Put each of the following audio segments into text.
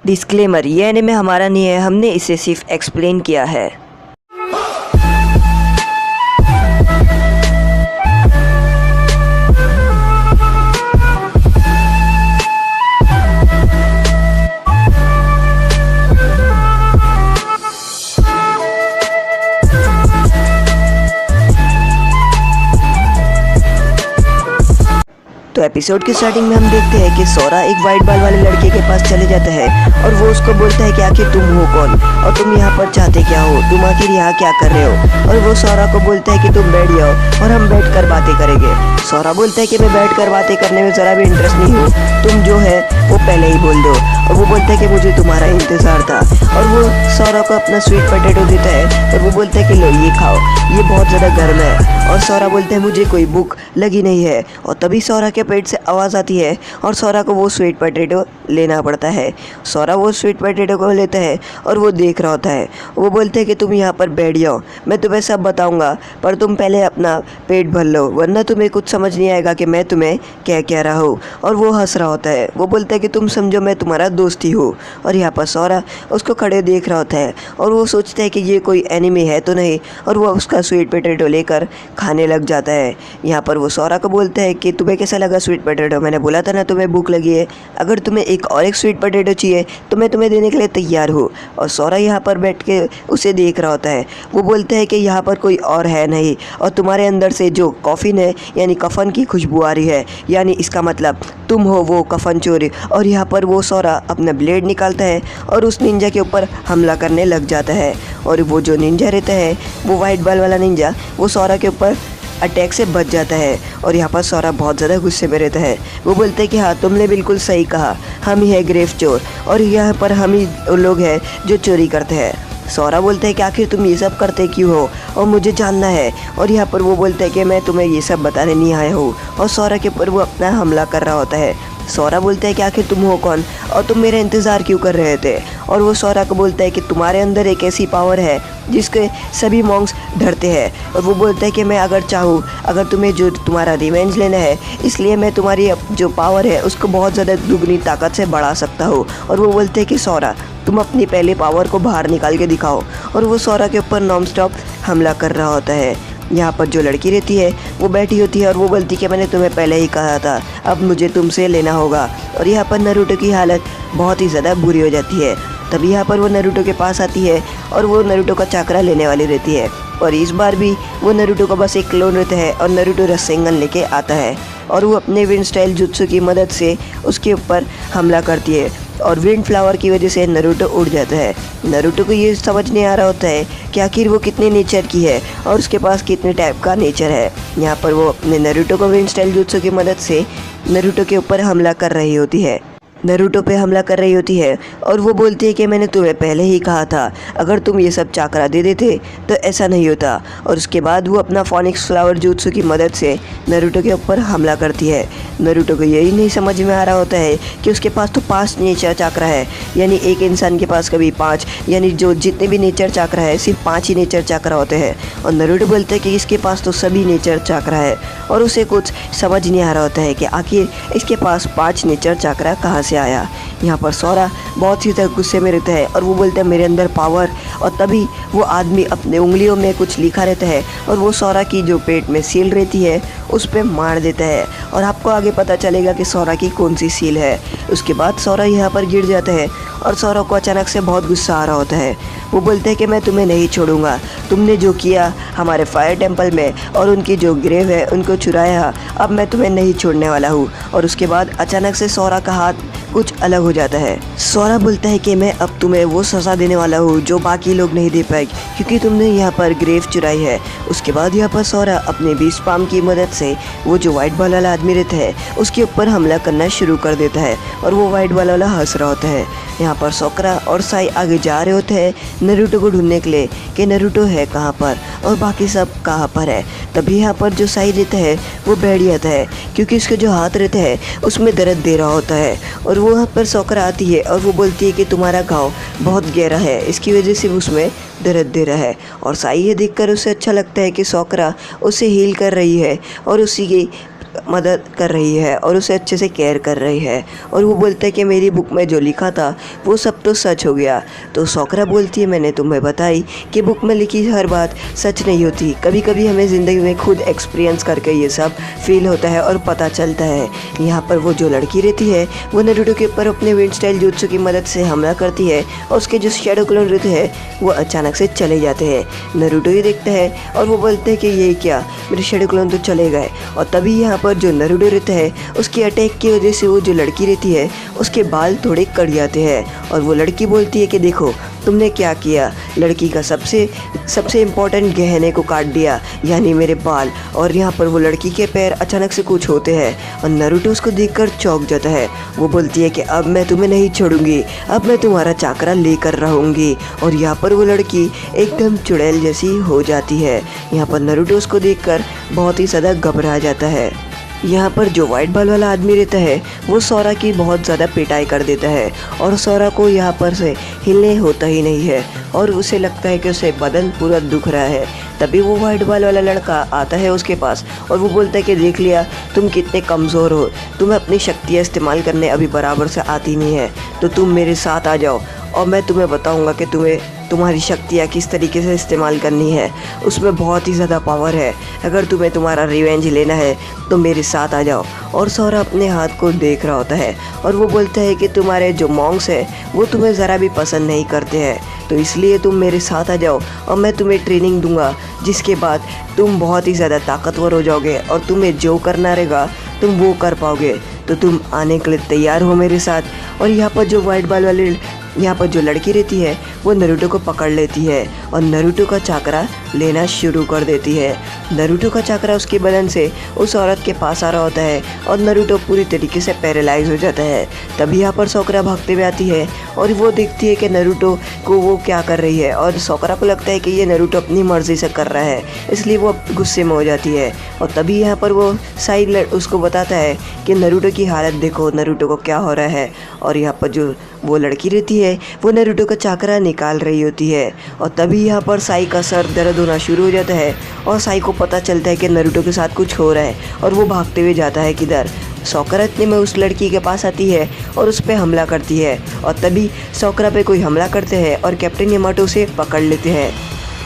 Disclaimer, ये anime हमारा नहीं है, हमने इसे सिर्फ एक्सप्लेन किया है। तो एपिसोड की स्टार्टिंग में हम देखते हैं कि सोरा एक वाइट बाल वाले लड़के के पास चले जाता है और वो उसको बोलता है कि आखिर तुम हो कौन और तुम यहाँ पर चाहते क्या हो, तुम आखिर यहाँ क्या कर रहे हो। और वो सोरा को बोलता है कि तुम बैठ जाओ और हम बैठ कर बातें करेंगे। सोरा बोलता है कि मैं बैठ कर बातें करने में ज़रा भी इंटरेस्ट नहीं हूँ, तुम जो है वो पहले ही बोल दो। और वो बोलता है कि मुझे तुम्हारा इंतज़ार था। और वो सोरा को अपना स्वीट पोटैटो देता है और वो बोलता है कि लो ये खाओ, ये बहुत ज़्यादा गर्म है। और सोरा बोलता है मुझे कोई भूख लगी नहीं है। और तभी सोरा के पेट से आवाज़ आती है और सोरा को वो स्वीट पोटैटो लेना पड़ता है। सोरा वो स्वीट पोटैटो को लेता है और वो देख रहा होता है। वो बोलते हैं कि तुम यहाँ पर बैठ जाओ, मैं तुम्हें सब बताऊँगा, पर तुम पहले अपना पेट भर लो वरना तुम्हें कुछ समझ नहीं आएगा कि मैं तुम्हें क्या कह रहा हूँ। और वो हंस रहा होता है। वो बोलता है कि तुम समझो मैं तुम्हारा दोस्त ही हूँ। और यहाँ पर सोरा उसको खड़े देख रहा होता है और वो सोचता है कि ये कोई एनिमे है तो नहीं, और वो उसका स्वीट पोटैटो लेकर खाने लग जाता है। यहाँ पर वो सोरा को बोलता है कि तुम्हें कैसा लगा स्वीट पोटैटो, मैंने बोला था ना तुम्हें भूख लगी है, अगर तुम्हें एक स्वीट पोटैटो चाहिए तो मैं तुम्हें देने के लिए तैयार हूँ। और सोरा यहाँ पर बैठ के उसे देख रहा होता है। वो बोलता है कि यहाँ पर कोई और है नहीं और तुम्हारे अंदर से जो कॉफ़िन है यानी कफन की खुशबू आ रही है, यानी इसका मतलब तुम हो वो कफन चोर। और यहाँ पर वो सोरा अपना ब्लेड निकालता है और उस निंजा के ऊपर हमला करने लग जाता है। और वो जो निंजा रहता है वो वाइट बाल वाला निंजा वो सोरा के ऊपर अटैक से बच जाता है। और यहाँ पर सोरा बहुत ज़्यादा गुस्से में रहता है। वो बोलते हैं कि हाँ तुमने बिल्कुल सही कहा, हम ही है ग्रेव चोर और यहाँ पर हम ही लोग हैं जो चोरी करते हैं। सोरा बोलता है कि आखिर तुम ये सब करते क्यों हो और मुझे जानना है। और यहाँ पर वो बोलता है कि मैं तुम्हें ये सब बताने नहीं आया हूँ। और सोरा के ऊपर वो अपना हमला कर रहा होता है। सोरा बोलता है कि आखिर तुम हो कौन और तुम मेरा इंतज़ार क्यों कर रहे थे। और वो सोरा को बोलता है कि तुम्हारे अंदर एक ऐसी पावर है जिसके सभी मॉन्क्स डरते हैं। और वो बोलता है कि मैं अगर चाहूँ, अगर तुम्हें जो तुम्हारा रिवेंज लेना है, इसलिए मैं तुम्हारी जो पावर है उसको बहुत ज़्यादा दुगनी ताकत से बढ़ा सकता हूँ। और वो बोलते हैं कि सोरा तुम अपनी पहली पावर को बाहर निकाल के दिखाओ। और वो सोरा के ऊपर नॉन स्टॉप हमला कर रहा होता है। यहाँ पर जो लड़की रहती है वो बैठी होती है और वो बोलती है कि मैंने तुम्हें पहले ही कहा था, अब मुझे तुमसे लेना होगा। और यहाँ पर नारुतो की हालत बहुत ही ज़्यादा बुरी हो जाती है। तभी यहाँ पर वो नारुतो के पास आती है और वो नारुतो का चाकरा लेने वाली रहती है। और इस बार भी वो नारुतो का बस एक क्लोन रहता है और नारुतो रसेंगन लेके आता है और वो अपने विंड स्टाइल जुत्सु की मदद से उसके ऊपर हमला करती है। और विंड फ्लावर की वजह से नारुतो उड़ जाता है। नारुतो को ये समझ नहीं आ रहा होता है कि आखिर वो कितने नेचर की है और उसके पास कितने टाइप का नेचर है। यहाँ पर वो अपने नारुतो को विंड स्टाइल जुत्सु की मदद से नारुतो के ऊपर हमला कर रही होती है, नारुतो पे हमला कर रही होती है। और वो बोलती है कि मैंने तुम्हें पहले ही कहा था, अगर तुम ये सब चाकरा दे देते तो ऐसा नहीं होता। और उसके बाद वो अपना फोनिक्स फ्लावर जुत्सु की मदद से नारुतो के ऊपर हमला करती है। नारुतो को यही नहीं समझ में आ रहा होता है कि उसके पास तो 5 नेचर चाकरा है, यानी एक इंसान के पास कभी 5, यानी जो जितने भी नेचर चाकरा है सिर्फ 5 ही नेचर चाकरा होते हैं। और नारुतो बोलते हैं कि इसके पास तो सभी नेचर चाकरा है। और उसे कुछ समझ नहीं आ रहा होता है कि आखिर इसके पास 5 नेचर चाकरा कहाँ से आया। यहाँ पर सोरा बहुत ही ज़्यादा गुस्से में रहता है और वो बोलता है मेरे अंदर पावर। और तभी वो आदमी अपने उंगलियों में कुछ लिखा रहता है और वो सोरा की जो पेट में सील रहती है उस पर मार देता है। और आपको आगे पता चलेगा कि सोरा की कौन सी सील है। उसके बाद सोरा यहाँ पर गिर जाता है और सोरा को अचानक से बहुत गुस्सा आ रहा होता है। वो बोलते हैं कि मैं तुम्हें नहीं छोड़ूंगा, तुमने जो किया हमारे फायर टेम्पल में और उनकी जो ग्रेव है उनको चुराया, अब मैं तुम्हें नहीं छोड़ने वाला हूँ। और उसके बाद अचानक से सोरा का हाथ कुछ अलग हो जाता है। सोरा बोलता है कि मैं अब तुम्हें वो सज़ा देने वाला हूँ जो बाकी लोग नहीं दे पाए क्योंकि तुमने यहाँ पर ग्रेव चुराई है। उसके बाद यहाँ पर सोरा अपने बीस पाम की मदद से वो जो वाइट बॉल वाला आदमी रहता है उसके ऊपर हमला करना शुरू कर देता है और वो वाइट बॉल वाला हंस रहा होता है। यहाँ पर सोकरा और साई आगे जा रहे होते हैं नारुतो को ढूंढने के लिए कि नारुतो है कहाँ पर और बाकी सब कहाँ पर है। तभी यहाँ पर जो साई रहता है वो बैठ जाता है क्योंकि उसके जो हाथ रहता है उसमें दर्द दे रहा होता है। और वो वहाँ पर सोकरा आती है और वो बोलती है कि तुम्हारा घाव बहुत गहरा है, इसकी वजह से उसमें दर्द दे रहा है। और साई ये देखकर उसे अच्छा लगता है कि सोकरा उसे हील कर रही है और उसी की मदद कर रही है और उसे अच्छे से केयर कर रही है। और वो बोलता है कि मेरी बुक में जो लिखा था वो सब तो सच हो गया। तो सोकरा बोलती है मैंने तुम्हें बताई कि बुक में लिखी हर बात सच नहीं होती, कभी कभी हमें ज़िंदगी में खुद एक्सपीरियंस करके ये सब फील होता है और पता चलता है। यहाँ पर वो जो लड़की रहती है वो नारुतो के ऊपर अपने विंड स्टाइल jutsu की मदद से हमला करती है और उसके जो शैडो क्लोन रहते हैं वो अचानक से चले जाते हैं। नारुतो ये देखता है और वो बोलते हैं कि ये क्या, मेरे शैडो क्लोन तो चले गए। और तभी यहाँ पर जो नारुतो रहता है उसके अटैक की वजह से वो जो लड़की रहती है उसके बाल थोड़े कट जाते हैं और वो लड़की बोलती है कि देखो तुमने क्या किया, लड़की का सबसे इम्पोर्टेंट गहने को काट दिया, यानी मेरे बाल। और यहाँ पर वो लड़की के पैर अचानक से कुछ होते हैं और नारुतो उसको देखकर चौंक जाता है। वो बोलती है कि अब मैं तुम्हें नहीं छोड़ूंगी, अब मैं तुम्हारा चाकरा लेकर रहूँगी। और यहाँ पर वो लड़की एकदम चुड़ैल जैसी हो जाती है। यहाँ पर नारुतो उसको देखकर बहुत ही ज़्यादा घबरा जाता है। यहाँ पर जो वाइट बाल वाला आदमी रहता है वो सोरा की बहुत ज़्यादा पिटाई कर देता है और सोरा को यहाँ पर से हिलने होता ही नहीं है और उसे लगता है कि उसे बदन पूरा दुख रहा है। तभी वो वाइट बाल वाला लड़का आता है उसके पास और वो बोलता है कि देख लिया तुम कितने कमज़ोर हो, तुम्हें अपनी शक्तियाँ इस्तेमाल करने अभी बराबर से आती नहीं है, तो तुम मेरे साथ आ जाओ और मैं तुम्हें बताऊंगा कि तुम्हारी शक्तियाँ किस तरीके से इस्तेमाल करनी है, उसमें बहुत ही ज़्यादा पावर है। अगर तुम्हें तुम्हारा रिवेंज लेना है तो मेरे साथ आ जाओ। और सोरा अपने हाथ को देख रहा होता है और वो बोलता है कि तुम्हारे जो मॉन्क्स हैं वो तुम्हें ज़रा भी पसंद नहीं करते हैं, तो इसलिए तुम मेरे साथ आ जाओ और मैं तुम्हें ट्रेनिंग दूंगा, जिसके बाद तुम बहुत ही ज़्यादा ताकतवर हो जाओगे और तुम्हें जो करना रहेगा तुम वो कर पाओगे। तो तुम आने के लिए तैयार हो मेरे साथ। और यहाँ पर जो वाइट बाल वाले यहाँ पर जो लड़की रहती है वो नारुतो को पकड़ लेती है और नारुतो का चाकरा लेना शुरू कर देती है। नारुतो का चाकरा उसके बदन से उस औरत के पास आ रहा होता है और नारुतो पूरी तरीके से पैरालाइज हो जाता है। तभी यहाँ पर सोकरा भागते हुए आती है और वो देखती है कि नारुतो को वो क्या कर रही है और सोकरा को लगता है कि ये नारुतो अपनी मर्ज़ी से कर रहा है, इसलिए वो गुस्से में हो जाती है। और तभी यहाँ पर वो साई उसको बताता है कि नारुतो की हालत देखो, नारुतो को क्या हो रहा है। और यहाँ पर जो वो लड़की रहती है वो नारुतो का चाकरा निकाल रही होती है और तभी यहाँ पर साई का सर दर्द होना शुरू हो जाता है और साई को पता चलता है कि नारुतो के साथ कुछ हो रहा है और वो भागते हुए जाता है किधर। सोकरा इतने में उस लड़की के पास आती है और उस पर हमला करती है और तभी सोकरा पे कोई हमला करते हैं और कैप्टन यामाटो उसे पकड़ लेते हैं।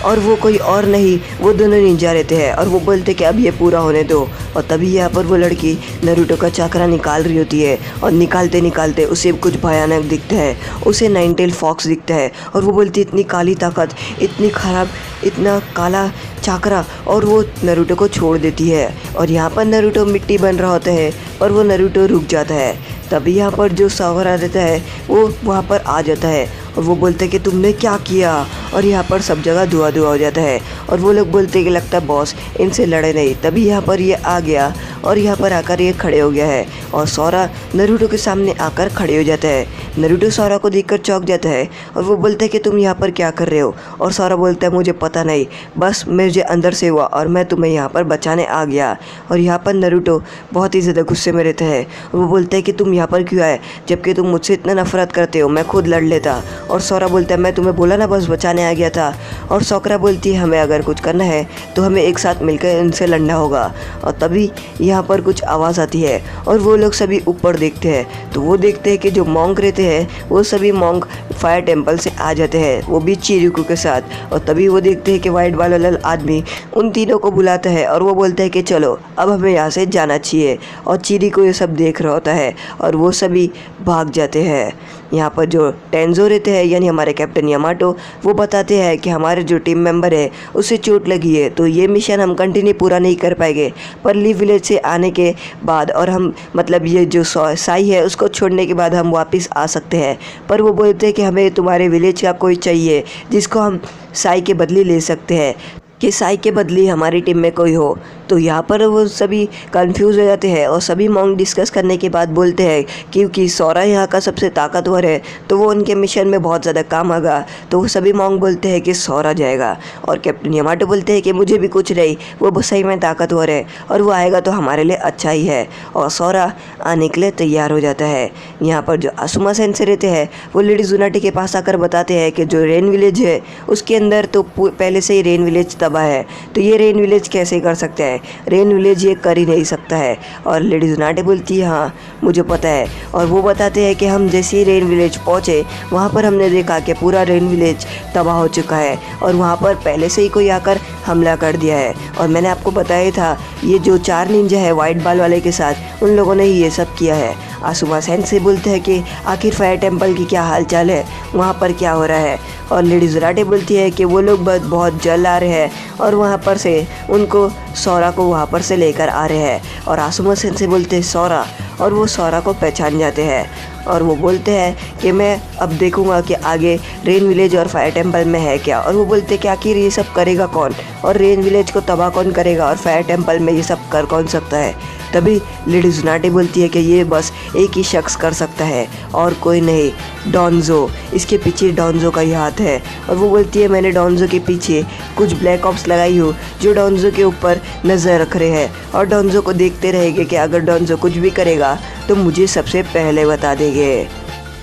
और वो कोई और नहीं, वो दोनों निंजा रहते हैं और वो बोलते कि अब ये पूरा होने दो। और तभी यहाँ पर वो लड़की नारुतो का चाकरा निकाल रही होती है और निकालते निकालते उसे कुछ भयानक दिखता है, उसे नाइन टेल फॉक्स दिखता है और वो बोलती इतनी काली ताकत, इतनी खराब, इतना काला चाकरा, और वो नारुतो को छोड़ देती है। और यहाँ पर नारुतो मिट्टी बन रहा होता है और वो नारुतो रुक जाता है। तभी यहाँ पर जो सोकरा रहता है वो वहाँ पर आ जाता है और वो बोलते हैं कि तुमने क्या किया। और यहाँ पर सब जगह धुआं धुआं हो जाता है और वो लोग बोलते हैं कि लगता है बॉस इनसे लड़े नहीं। तभी यहाँ पर ये आ गया और यहाँ पर आकर ये खड़े हो गया है और सोरा नारुतो के सामने आकर खड़े हो जाता है। नारुतो सोरा को देखकर चौंक जाता है और वो बोलता है कि तुम यहाँ पर क्या कर रहे हो। और सोरा बोलता है मुझे पता नहीं, बस मुझे अंदर से हुआ और मैं तुम्हें यहाँ पर बचाने आ गया। और यहाँ पर नारुतो बहुत ही ज़्यादा गुस्से में रहता है और वो बोलता है कि तुम यहाँ पर क्यों आए, जबकि तुम मुझसे इतना नफरत करते हो, मैं खुद लड़ लेता। और सोरा बोलता है मैं तुम्हें बोला ना बस बचाने आ गया था। और सोकरा बोलती है हमें अगर कुछ करना है तो हमें एक साथ मिलकर इनसे लड़ना होगा। और तभी यहाँ पर कुछ आवाज़ आती है और वो लोग सभी ऊपर देखते हैं तो वो देखते हैं कि जो मॉन्क रहते हैं वो सभी मॉन्क फायर टेम्पल से आ जाते हैं, वो भी चिरिकू के साथ। और तभी वो देखते हैं कि वाइट बाल वाला आदमी उन तीनों को बुलाता है और वो बोलता है कि चलो अब हमें यहाँ से जाना चाहिए। और चिरिकू ये सब देख रहा होता है और वो सभी भाग जाते हैं। यहाँ पर जो टेंजो रहते हैं यानी हमारे कैप्टन यामाटो, वो बताते हैं कि हमारे जो टीम मेंबर है उसे चोट लगी है तो ये मिशन हम कंटिन्यू पूरा नहीं कर पाएंगे, पर लीव विलेज से आने के बाद और हम मतलब ये जो साई है उसको छोड़ने के बाद हम वापस आ सकते हैं। पर वो बोलते हैं कि हमें तुम्हारे विलेज का कोई चाहिए जिसको हम साई के बदले ले सकते हैं, कि साई के बदले हमारी टीम में कोई हो। तो यहाँ पर वो सभी कंफ्यूज हो जाते हैं और सभी मॉन्क डिस्कस करने के बाद बोलते हैं क्योंकि सोरा यहाँ का सबसे ताकतवर है तो वो उनके मिशन में बहुत ज़्यादा काम आएगा। तो वो सभी मॉन्क बोलते हैं कि सोरा जाएगा और कैप्टन यामाटो बोलते हैं कि मुझे भी कुछ नहीं, वो सही में ताकतवर है और वो आएगा तो हमारे लिए अच्छा ही है। और सोरा आने के लिए तैयार हो जाता है। यहाँ पर जो असुमा सेंसे रहते हैं वो लेडी जुनाटी के पास आकर बताते हैं कि जो रेन विलेज है उसके अंदर तो पहले से ही रेन विलेज तबाह है, तो ये रेन विलेज कैसे कर सकते हैं। है, रेन विलेज ये कर ही नहीं सकता है। और लेडी ज़ुनाटे बोलती है हाँ मुझे पता है। और वो बताते हैं कि हम जैसे ही रेन विलेज पहुँचे वहाँ पर हमने देखा कि पूरा रेन विलेज तबाह हो चुका है और वहाँ पर पहले से ही कोई आकर हमला कर दिया है। और मैंने आपको बताया था ये जो 4 निंजा है वाइट बाल वाले के साथ, उन लोगों ने ही ये सब किया है। आसुमा सेन से बोलते हैं कि आखिर फायर टेम्पल की क्या हाल चाल है, वहाँ पर क्या हो रहा है। और लेडी ज़ुनाटे बोलती है कि वो लोग बहुत जल्द आ रहे हैं और वहाँ पर से उनको सौरा को वहाँ पर से लेकर आ रहे हैं। और आसुमा सेन से बोलते हैं सौरा, और वो सौरा को पहचान जाते हैं और वो बोलते हैं कि मैं अब देखूंगा कि आगे रेन विलेज और फायर टेम्पल में है क्या। और वो बोलते हैं कि आखिर ये सब करेगा कौन, और रेन विलेज को तबाह कौन करेगा, और फायर टेम्पल में ये सब कर कौन सकता है। तभी लेडी ज़ुनाटे बोलती है कि ये बस एक ही शख्स कर सकता है और कोई नहीं, डॉन्जो, इसके पीछे डॉन्जो का ही हाथ है। और वो बोलती है मैंने डॉन्जो के पीछे कुछ ब्लैक ऑप्स लगाई हो जो डॉन्जो के ऊपर नज़र रख रहे हैं और डॉन्जो को देखते रहेंगे कि अगर डॉन्जो कुछ भी करेगा तो मुझे सबसे पहले बता देंगे।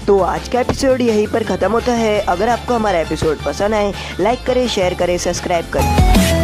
तो आज का एपिसोड यहीं पर ख़त्म होता है। अगर आपको हमारा एपिसोड पसंद आए लाइक करें, शेयर करें, सब्सक्राइब करें।